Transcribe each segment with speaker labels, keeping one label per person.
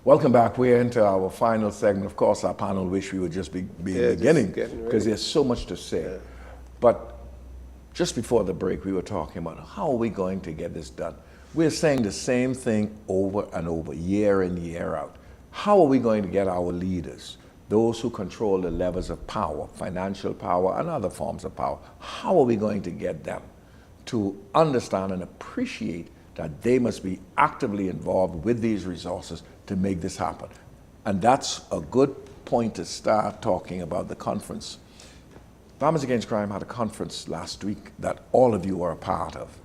Speaker 1: Welcome back. We're into our final segment. Of course, our panel wish we would just be beginning because there's so much to say. Yeah. But just before the break, we were talking about how are we going to get this done? We're saying the same thing over and over, year in, year out. How are we going to get our leaders, those who control the levels of power, financial power and other forms of power, how are we going to get them to understand and appreciate that they must be actively involved with these resources to make this happen? And that's a good point to start talking about the conference. Farmers Against Crime had a conference last week that all of you were a part of,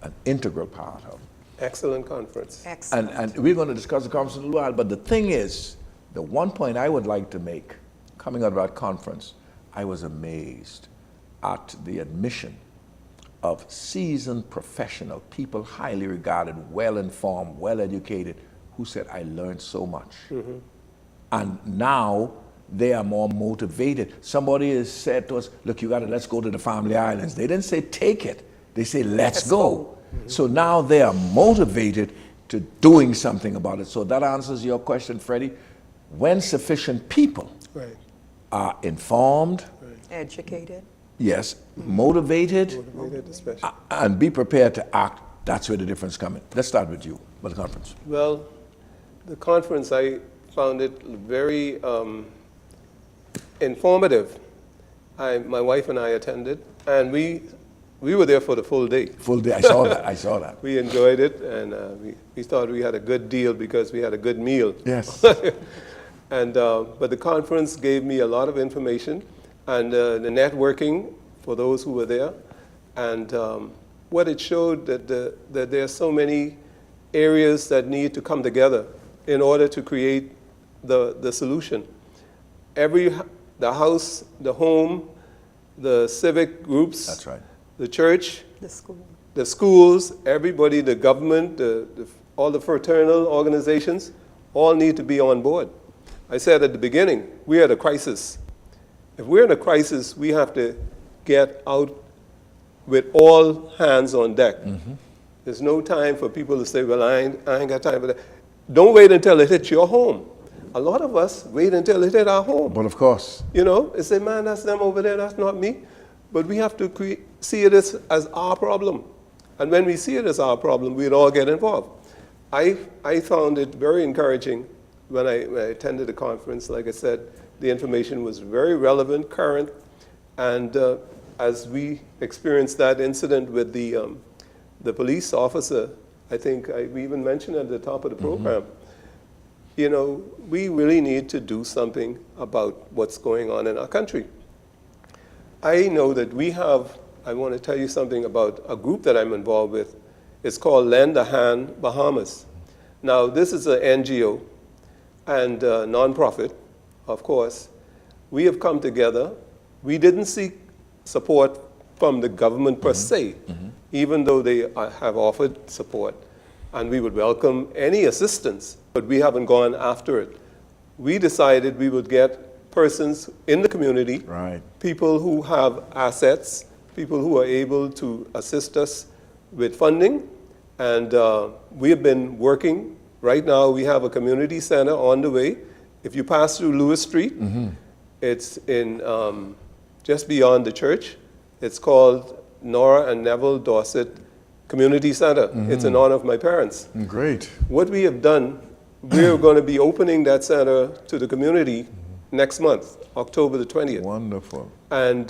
Speaker 1: an integral part of.
Speaker 2: Excellent conference.
Speaker 3: Excellent.
Speaker 1: And we're going to discuss the conference in a little while, but the thing is, the one point I would like to make, coming out of that conference, I was amazed at the admission of seasoned professional, people highly regarded, well-informed, well-educated, who said, I learned so much. Mm-hmm. And now they are more motivated. Somebody has said to us, look, let's go to the Family Islands. They didn't say take it, they say let's go. Mm-hmm. So now they are motivated to doing something about it. So that answers your question, Freddie. When sufficient people are informed,
Speaker 3: educated,
Speaker 1: yes, motivated
Speaker 2: especially,
Speaker 1: and be prepared to act, that's where the difference comes in. Let's start with you, with the conference.
Speaker 2: Well, the conference, I found it very informative. My wife and I attended, and we were there for the full day.
Speaker 1: Full day, I saw that, I saw that.
Speaker 2: We enjoyed it, and we thought we had a good deal because we had a good meal.
Speaker 1: Yes.
Speaker 2: And but the conference gave me a lot of information, and the networking for those who were there, and what it showed that there are so many areas that need to come together in order to create the solution. The house, the home, the civic groups,
Speaker 1: that's right,
Speaker 2: the church,
Speaker 3: the
Speaker 2: schools, everybody, the government, all the fraternal organizations, all need to be on board. I said at the beginning, we're at a crisis. If we're in a crisis, we have to get out with all hands on deck. Mm-hmm. There's no time for people to say, well, I ain't got time for that. Don't wait until it hits your home. A lot of us wait until it hit our home.
Speaker 1: But of course.
Speaker 2: You know, they say, man, that's them over there, that's not me. But we have to see it as our problem. And when we see it as our problem, we'd all get involved. I found it very encouraging when I attended the conference. Like I said, the information was very relevant, current, and as we experienced that incident with the police officer, I think we even mentioned at the top of the program, mm-hmm. You know, we really need to do something about what's going on in our country. I know that I want to tell you something about a group that I'm involved with. It's called Lend a Hand Bahamas. Now, this is an NGO and a nonprofit, of course. We have come together. We didn't seek support from the government per se, mm-hmm. even though they have offered support. And we would welcome any assistance, but we haven't gone after it. We decided we would get persons in the community,
Speaker 1: right.
Speaker 2: people who have assets, people who are able to assist us with funding. And we have been working. Right now, we have a community center on the way. If you pass through Lewis Street, mm-hmm. it's in just beyond the church. It's called Nora and Neville Dorsett Community Center. Mm-hmm. It's in honor of my parents.
Speaker 1: Great.
Speaker 2: What we have done, we're going to be opening that center to the community mm-hmm. next month, October the 20th.
Speaker 1: Wonderful.
Speaker 2: And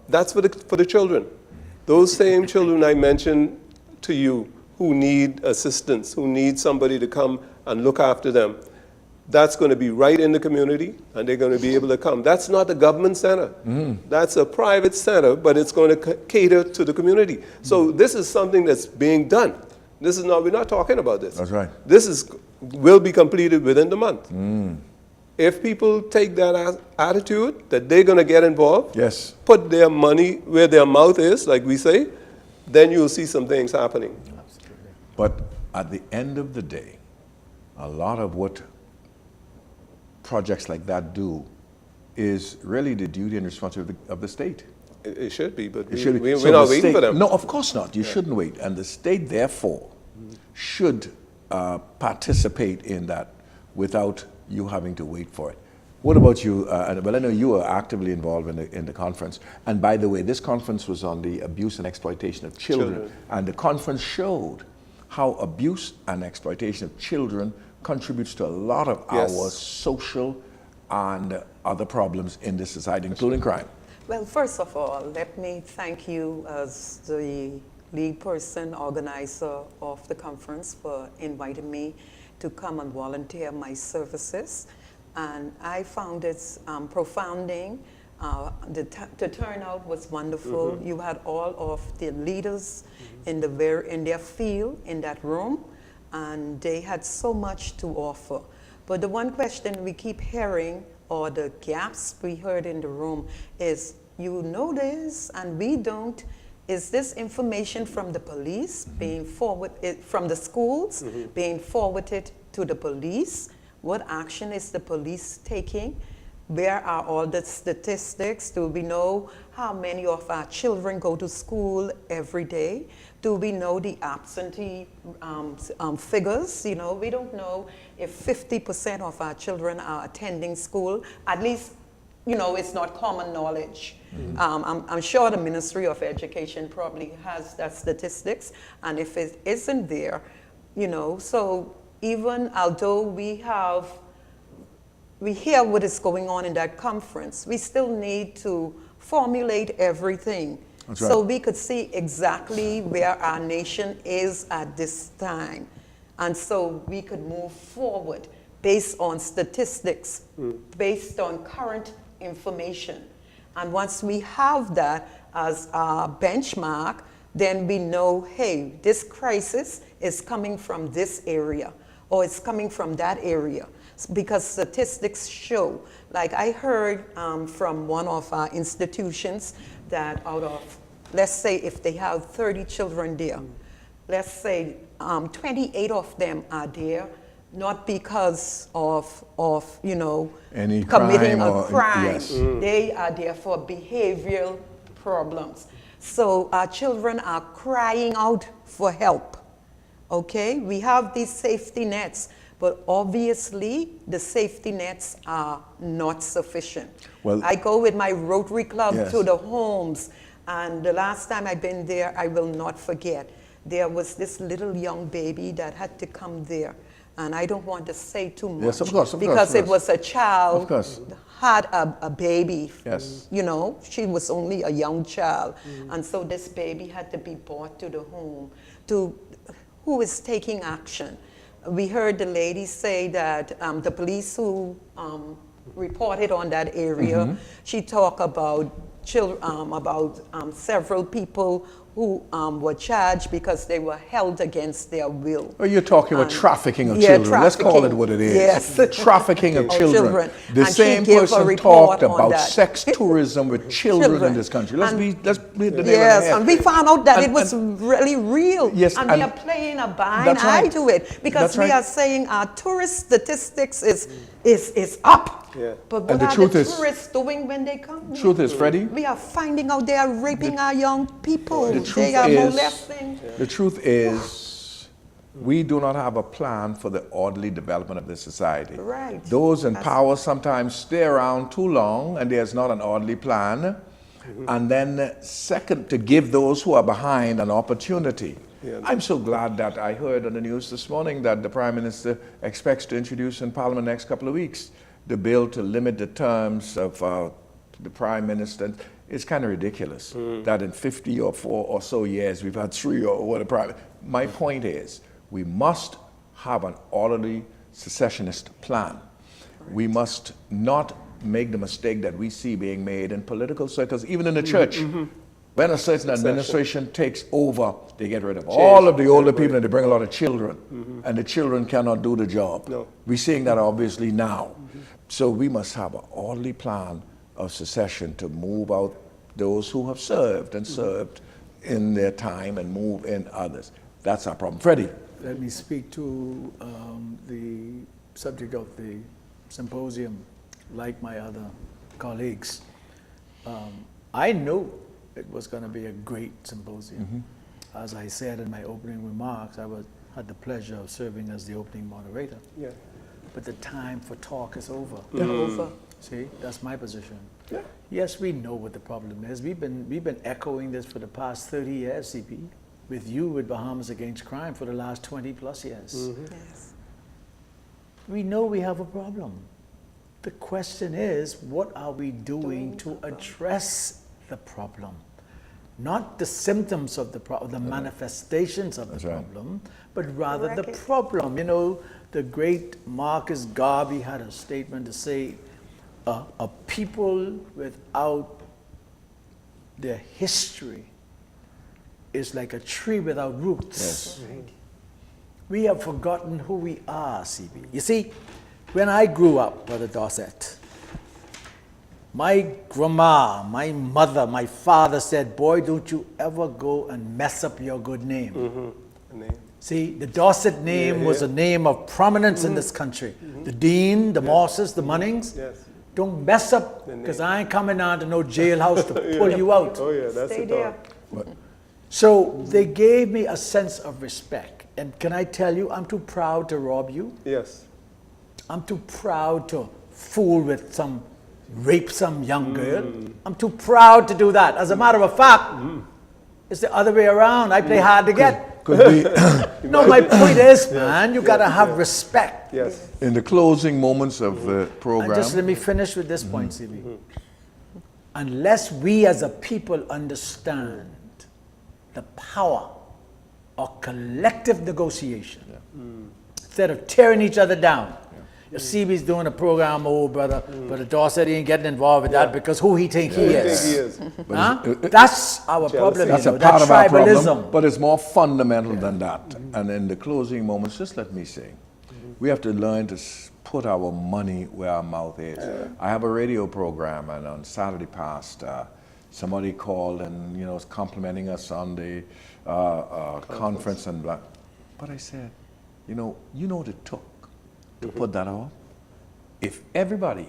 Speaker 2: that's for the children. Those same children I mentioned to you who need assistance, who need somebody to come and look after them. That's going to be right in the community, and they're going to be able to come. That's not a government center. Mm. That's a private center, but it's going to cater to the community. So this is something that's being done. We're not talking about this.
Speaker 1: That's right.
Speaker 2: This will be completed within the month. Mm. If people take that attitude that they're going to get involved,
Speaker 1: yes,
Speaker 2: put their money where their mouth is, like we say, then you'll see some things happening.
Speaker 1: Absolutely. But at the end of the day, a lot of what projects like that do is really the duty and responsibility of the state.
Speaker 2: It should be, but
Speaker 1: we're
Speaker 2: not waiting for them.
Speaker 1: No, of course not. You shouldn't wait. And the state, therefore, should participate in that without you having to wait for it. What about you? Well, I know you were actively involved in the conference. And by the way, this conference was on the abuse and exploitation of children. And the conference showed how abuse and exploitation of children contributes to a lot of our social and other problems in this society, including crime.
Speaker 3: Well, first of all, let me thank you as the lead person, organizer of the conference for inviting me to come and volunteer my services. And I found it profounding. The turnout was wonderful. You had all of the leaders in their field in that room, and they had so much to offer. But the one question we keep hearing, or the gaps we heard in the room, is you know this and we don't. Is this information from the police being forwarded, from the schools being forwarded to the police? What action is the police taking? Where are all the statistics? Do we know how many of our children go to school every day? Do we know the absentee figures? You know, we don't know if 50% of our children are attending school. At least, you know, it's not common knowledge. I'm sure the Ministry of Education probably has that statistics, and if it isn't there, you know, so even although we hear what is going on in that conference, we still need to formulate everything.
Speaker 1: That's right.
Speaker 3: So we could see exactly where our nation is at this time. And so we could move forward based on statistics, based on current information. And once we have that as our benchmark, then we know, hey, this crisis is coming from this area, or it's coming from that area. Because statistics show, like I heard from one of our institutions that out of, let's say if they have 30 children there, let's say 28 of them are there not because of you know,
Speaker 1: any
Speaker 3: committing
Speaker 1: crime
Speaker 3: a crime.
Speaker 1: Yes.
Speaker 3: They are there for behavioral problems. So our children are crying out for help. Okay, we have these safety nets, but obviously the safety nets are not sufficient.
Speaker 1: Well,
Speaker 3: I go with my Rotary Club to the homes, and the last time I've been there, I will not forget. There was this little young baby that had to come there, and I don't want to say too much.
Speaker 1: Yes, of course,
Speaker 3: because it was a child,
Speaker 1: of course,
Speaker 3: had a baby.
Speaker 1: Yes.
Speaker 3: You know, she was only a young child, and so this baby had to be brought to the home. Who is taking action? We heard the lady say that the police who reported on that area, she talked about several people who were charged because they were held against their will.
Speaker 1: Well, you're talking about trafficking of children. Let's call it what it is.
Speaker 3: Yes.
Speaker 1: Trafficking of children. The
Speaker 3: And
Speaker 1: same
Speaker 3: she gave a
Speaker 1: person
Speaker 3: report
Speaker 1: talked
Speaker 3: on
Speaker 1: about
Speaker 3: that.
Speaker 1: sex tourism with children in this country. Let's hit the nail on the
Speaker 3: Yes,
Speaker 1: head.
Speaker 3: and we found out that it was really real.
Speaker 1: Yes,
Speaker 3: and we are playing a blind
Speaker 1: that's right.
Speaker 3: eye to it because
Speaker 1: That's
Speaker 3: we
Speaker 1: right.
Speaker 3: are saying our tourist statistics is up.
Speaker 2: Yeah.
Speaker 3: But what
Speaker 1: And the
Speaker 3: are
Speaker 1: truth
Speaker 3: the
Speaker 1: is-
Speaker 3: tourists doing when they come here?
Speaker 1: Truth is, Freddie,
Speaker 3: We are finding out they are raping our young people.
Speaker 1: the truth
Speaker 3: They are
Speaker 1: is-
Speaker 3: molesting.
Speaker 1: the truth is, we do not have a plan for the orderly development of this society.
Speaker 3: Right.
Speaker 1: Those in power sometimes stay around too long and there's not an orderly plan. And then second, to give those who are behind an opportunity.
Speaker 2: Yeah.
Speaker 1: I'm so glad that I heard on the news this morning that the Prime Minister expects to introduce in Parliament next couple of weeks the bill to limit the terms of the Prime Minister. It's kind of ridiculous that in 50 or 4 or so years we've had 3 or what a prime. My point is, we must have an orderly secessionist plan. Right. We must not make the mistake that we see being made in political circles, even in the church. When a certain administration takes over, they get rid of all of the older people and they bring a lot of children. And the children cannot do the job.
Speaker 2: No.
Speaker 1: We're seeing that obviously now. So we must have an orderly plan of secession to move out those who have served and served in their time and move in others. That's our problem. Freddie.
Speaker 4: Let me speak to the subject of the symposium, like my other colleagues. I knew it was going to be a great symposium. As I said in my opening remarks, I had the pleasure of serving as the opening moderator.
Speaker 2: Yeah.
Speaker 4: but the time for talk is over.
Speaker 3: Over.
Speaker 4: See, that's my position. Yes, we know what the problem is. We've been echoing this for the past 30 years, CP, with you with Bahamas Against Crime for the last 20 plus years.
Speaker 3: Yes.
Speaker 4: We know we have a problem. The question is, what are we doing to address the problem? Not the symptoms of the problem, the manifestations of the
Speaker 1: That's right.
Speaker 4: problem, but rather the
Speaker 3: Correct it.
Speaker 4: problem. You know, the great Marcus Garvey had a statement to say, a people without their history is like a tree without roots.
Speaker 1: Yes.
Speaker 4: We have forgotten who we are, CB. You see, when I grew up, Brother Dorsett, my grandma, my mother, my father said, boy, don't you ever go and mess up your good name.
Speaker 2: Name.
Speaker 4: See, the Dorsett name was a name of prominence in this country. The Dean, the Mosses, the Munnings.
Speaker 2: Yes.
Speaker 4: Don't mess up, because I ain't coming down to no jailhouse to pull you out.
Speaker 2: Oh yeah, that's
Speaker 3: Stay
Speaker 2: the
Speaker 3: there.
Speaker 2: talk.
Speaker 4: So they gave me a sense of respect. And can I tell you, I'm too proud to rob you.
Speaker 2: Yes.
Speaker 4: I'm too proud to fool with rape some young girl. I'm too proud to do that. As a matter of fact, it's the other way around. I play hard to get.
Speaker 1: Could be
Speaker 4: No, my point is, man, you gotta have respect.
Speaker 2: Yes.
Speaker 1: in the closing moments of the
Speaker 4: And
Speaker 1: program.
Speaker 4: just let me finish with this point, CB. Unless we as a people understand the power of collective negotiation, instead of tearing each other down. If CB's doing a program, brother Dorsett ain't getting involved with that because who he think he
Speaker 2: I think
Speaker 4: is.
Speaker 2: he is.
Speaker 4: Huh? That's our problem,
Speaker 1: That's
Speaker 4: you
Speaker 1: a
Speaker 4: know,
Speaker 1: part
Speaker 4: that
Speaker 1: of our
Speaker 4: tribalism.
Speaker 1: problem, but it's more fundamental than that. And in the closing moments, just let me say, we have to learn to put our money where our mouth is. I have a radio program, and on Saturday past, somebody called and was complimenting us on the conference and blah. But I said, you know what it took to put that out? If everybody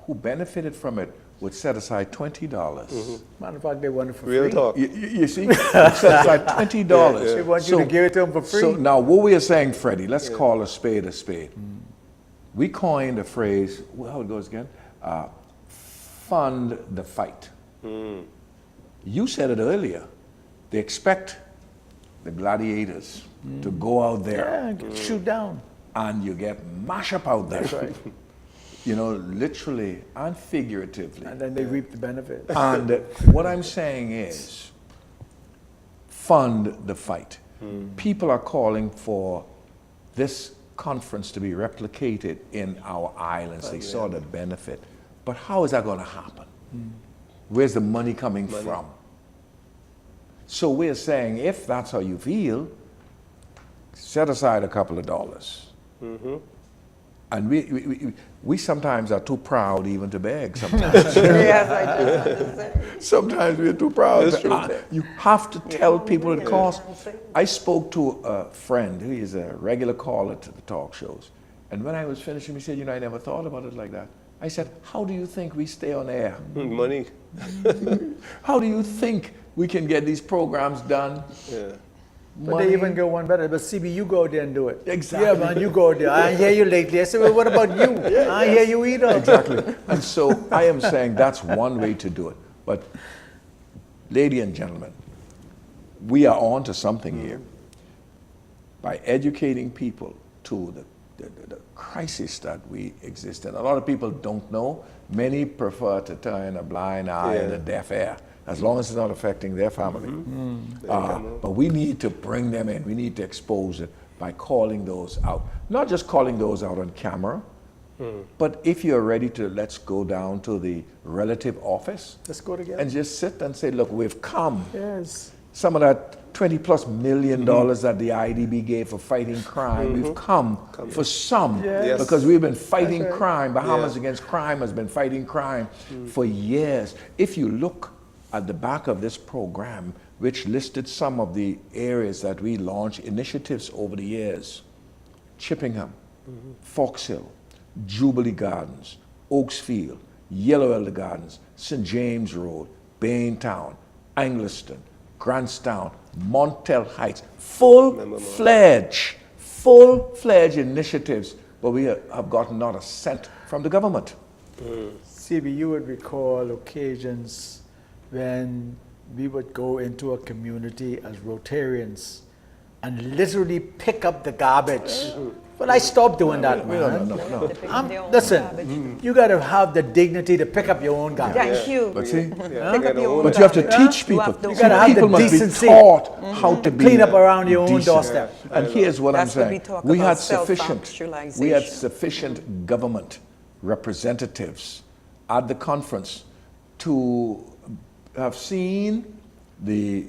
Speaker 1: who benefited from it would set aside $20.
Speaker 4: Matter of fact, they want it for
Speaker 2: Real
Speaker 4: free.
Speaker 2: talk.
Speaker 1: You see, set aside $20.
Speaker 4: They want you to give it to them for free.
Speaker 1: So now what we are saying, Freddie, let's call a spade a spade. We coined a phrase, how it goes again? Fund the fight. You said it earlier. They expect the gladiators to go out there
Speaker 4: Shoot down.
Speaker 1: and you get mash up out there.
Speaker 4: That's right.
Speaker 1: Literally and figuratively.
Speaker 4: And then they reap the benefit.
Speaker 1: And what I'm saying is, fund the fight. People are calling for this conference to be replicated in our islands. They saw the benefit. But how is that going to happen? Where's the money coming from? So we're saying, if that's how you feel, set aside a couple of dollars. And we sometimes are too proud even to beg sometimes.
Speaker 3: Yes, I just understand.
Speaker 1: Sometimes we're too proud.
Speaker 2: That's true.
Speaker 1: You have to tell people it
Speaker 3: Yeah.
Speaker 1: costs.
Speaker 3: Yeah.
Speaker 1: I spoke to a friend who is a regular caller to the talk shows. And when I was finishing, he said, I never thought about it like that. I said, how do you think we stay on air?
Speaker 2: Money.
Speaker 1: How do you think we can get these programs done?
Speaker 2: Yeah.
Speaker 4: But they even go one better. But CB, you go out there and do it.
Speaker 1: Exactly.
Speaker 4: Yeah, man, you go out there. I hear you lately. I said, well, what about you? I hear you either.
Speaker 1: Exactly. And so I am saying that's one way to do it. But, ladies and gentlemen, we are on to something here. By educating people to the crisis that we exist in. A lot of people don't know. Many prefer to turn a blind eye and a deaf ear, as long as it's not affecting their family. But we need to bring them in. We need to expose it by calling those out. Not just calling those out on camera, but if you're ready to, let's go down to the relative office
Speaker 4: Let's go together.
Speaker 1: and just sit and say, look, we've come.
Speaker 4: Yes.
Speaker 1: Some of that $20+ million that the IDB gave for fighting crime, we've come for some,
Speaker 4: Yes.
Speaker 1: because we've been fighting
Speaker 4: That's right.
Speaker 1: crime. Bahamas Against Crime has been fighting crime for years. If you look at the back of this program, which listed some of the areas that we launched initiatives over the years, Chippingham, Fox Hill, Jubilee Gardens, Oaksfield, Yellow Elder Gardens, St. James Road, Baintown, Angliston, Grantstown, Montel Heights, full-fledged initiatives. but we have gotten not a cent from the government.
Speaker 4: CB, you would recall occasions when we would go into a community as Rotarians and literally pick up the garbage. Well, I stopped doing that, man.
Speaker 1: No.
Speaker 4: Listen, you got to have the dignity to pick up your own garbage.
Speaker 3: Thank you.
Speaker 1: But see,
Speaker 3: Pick up your own
Speaker 1: but you have to
Speaker 3: garbage.
Speaker 1: teach people.
Speaker 3: You
Speaker 4: gotta have
Speaker 1: People
Speaker 4: the
Speaker 1: must be
Speaker 4: decency
Speaker 1: taught how to be
Speaker 4: clean up around your own
Speaker 1: decent.
Speaker 4: doorstep.
Speaker 1: And here's what
Speaker 3: That's
Speaker 1: I'm
Speaker 3: what we
Speaker 1: saying.
Speaker 3: talk
Speaker 1: We
Speaker 3: about,
Speaker 1: had sufficient
Speaker 3: self-actualization.
Speaker 1: government representatives at the conference to have seen the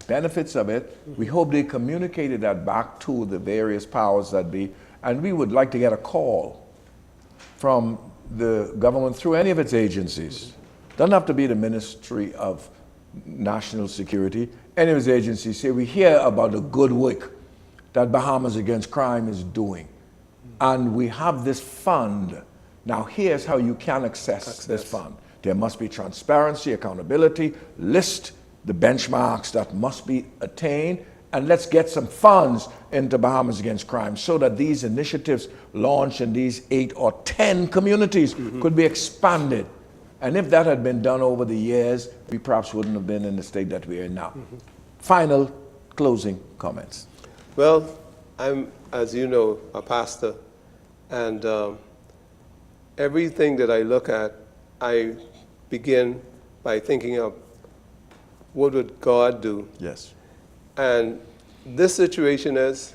Speaker 1: benefits of it. We hope they communicated that back to the various powers that be, and we would like to get a call from the government through any of its agencies. Doesn't have to be the Ministry of National Security. Any of its agencies say, we hear about the good work that Bahamas Against Crime is doing, and we have this fund. Now here's how you can access this fund. There must be transparency, accountability, list the benchmarks that must be attained, and let's get some funds into Bahamas Against Crime so that these initiatives launched in these 8 or 10 communities could be expanded. And if that had been done over the years, we perhaps wouldn't have been in the state that we're in now. Final closing comments.
Speaker 2: Well, I'm, as you know, a pastor, and everything that I look at, I begin by thinking of what would God do?
Speaker 1: Yes.
Speaker 2: And this situation is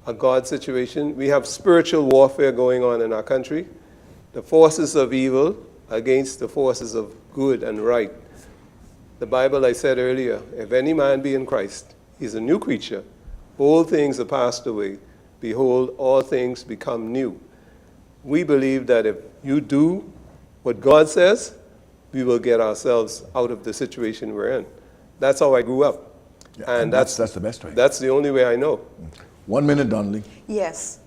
Speaker 2: a God situation. We have spiritual warfare going on in our country. The forces of evil against the forces of good and right. The Bible, I said earlier, if any man be in Christ, he's a new creature. Old things are passed away. Behold, all things become new. We believe that if you do what God says, we will get ourselves out of the situation we're in. That's how I grew up.
Speaker 1: Yeah,
Speaker 2: and
Speaker 1: that's the best way.
Speaker 2: That's the only way I know.
Speaker 1: 1 minute, Donnalee.
Speaker 3: Yes.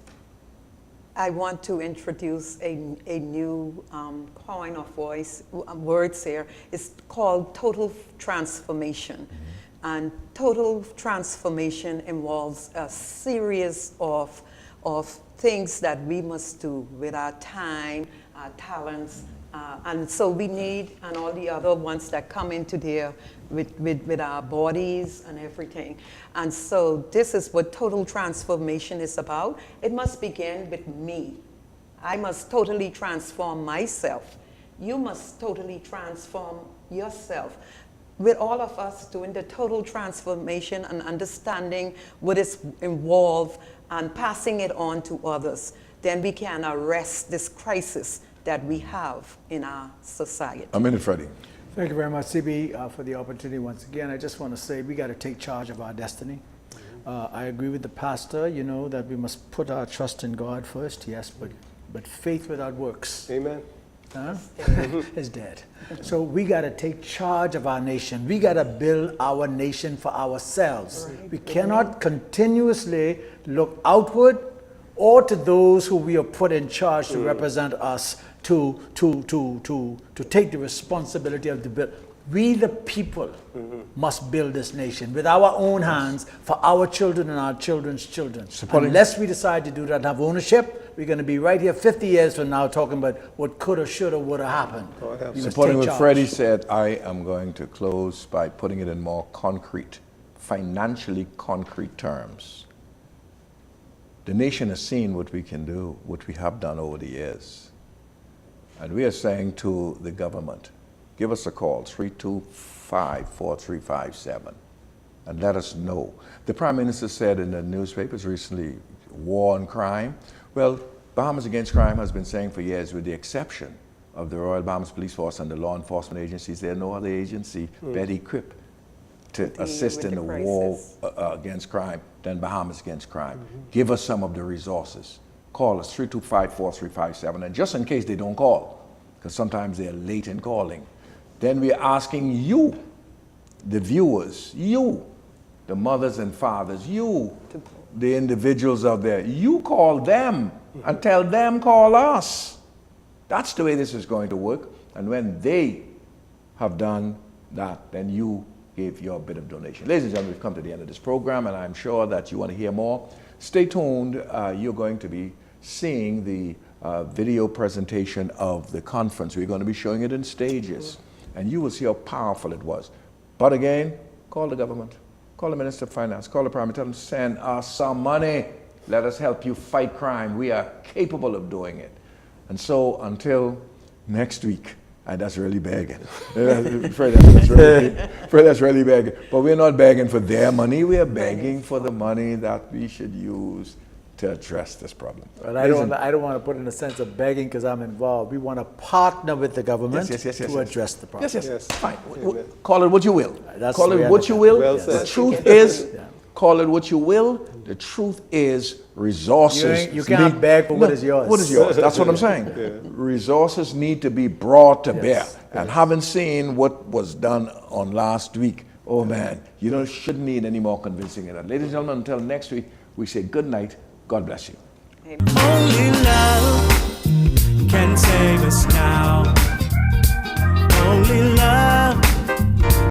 Speaker 3: I want to introduce a new coin of words here. It's called total transformation. And total transformation involves a series of things that we must do with our time, our talents, and so we need, and all the other ones that come into there with our bodies and everything. And so this is what total transformation is about. It must begin with me. I must totally transform myself. You must totally transform yourself. With all of us doing the total transformation and understanding what is involved and passing it on to others, then we can arrest this crisis that we have in our society.
Speaker 1: A minute, Freddie.
Speaker 4: Thank you very much, CB, for the opportunity once again. I just want to say we got to take charge of our destiny. I agree with the pastor, you know, that we must put our trust in God first, yes, but faith without works
Speaker 2: Amen.
Speaker 4: is dead. So we got to take charge of our nation. We got to build our nation for ourselves. Right. We cannot continuously look outward or to those who we are put in charge to represent us to take the responsibility of the build. We the people must build this nation with our own hands for our children and our children's children. Unless we decide to do that and have ownership, we're going to be right here 50 years from now talking about what could or should or would have happened.
Speaker 1: Supporting what Freddie said, I am going to close by putting it in more concrete, financially concrete terms. The nation has seen what we can do, what we have done over the years. And we are saying to the government, give us a call, 325-4357, and let us know. The Prime Minister said in the newspapers recently, war on crime. Well, Bahamas Against Crime has been saying for years, with the exception of the Royal Bahamas Police Force and the law enforcement agencies, there's no other agency better equipped to assist in the war against crime than Bahamas Against Crime. Give us some of the resources. Call us, 325-4357, and just in case they don't call, because sometimes they're late in calling, then we're asking you, the viewers, you, the mothers and fathers, you, the individuals out there, you call them and tell them, call us. That's the way this is going to work. And when they have done that, then you give your bit of donation. Ladies and gentlemen, we've come to the end of this program, and I'm sure that you want to hear more. Stay tuned. You're going to be seeing the video presentation of the conference. We're going to be showing it in stages, and you will see how powerful it was. But again, call the government, call the Minister of Finance, call the Prime Minister, tell them, send us some money. Let us help you fight crime. We are capable of doing it. And so until next week, and that's really begging. Fred, that's really begging. But we're not begging for their money. We are begging for the money that we should use to address this problem.
Speaker 4: Well, I don't want to put in a sense of begging because I'm involved. We want to partner with the government to address the problem.
Speaker 1: Yes. Fine. Call it what you will.
Speaker 4: That's
Speaker 1: Call
Speaker 4: the way
Speaker 1: it
Speaker 4: I
Speaker 1: what you
Speaker 4: look
Speaker 1: will.
Speaker 2: Well
Speaker 1: The
Speaker 2: said.
Speaker 1: truth is, call it what you will. The truth is, resources.
Speaker 4: You can't beg for what is yours.
Speaker 1: What is yours? That's what I'm saying. Resources need to be brought to bear. And having seen what was done on last week, oh man, you shouldn't need any more convincing of that. Ladies and gentlemen, until next week, we say good night. God bless you.
Speaker 5: Only love can save us now.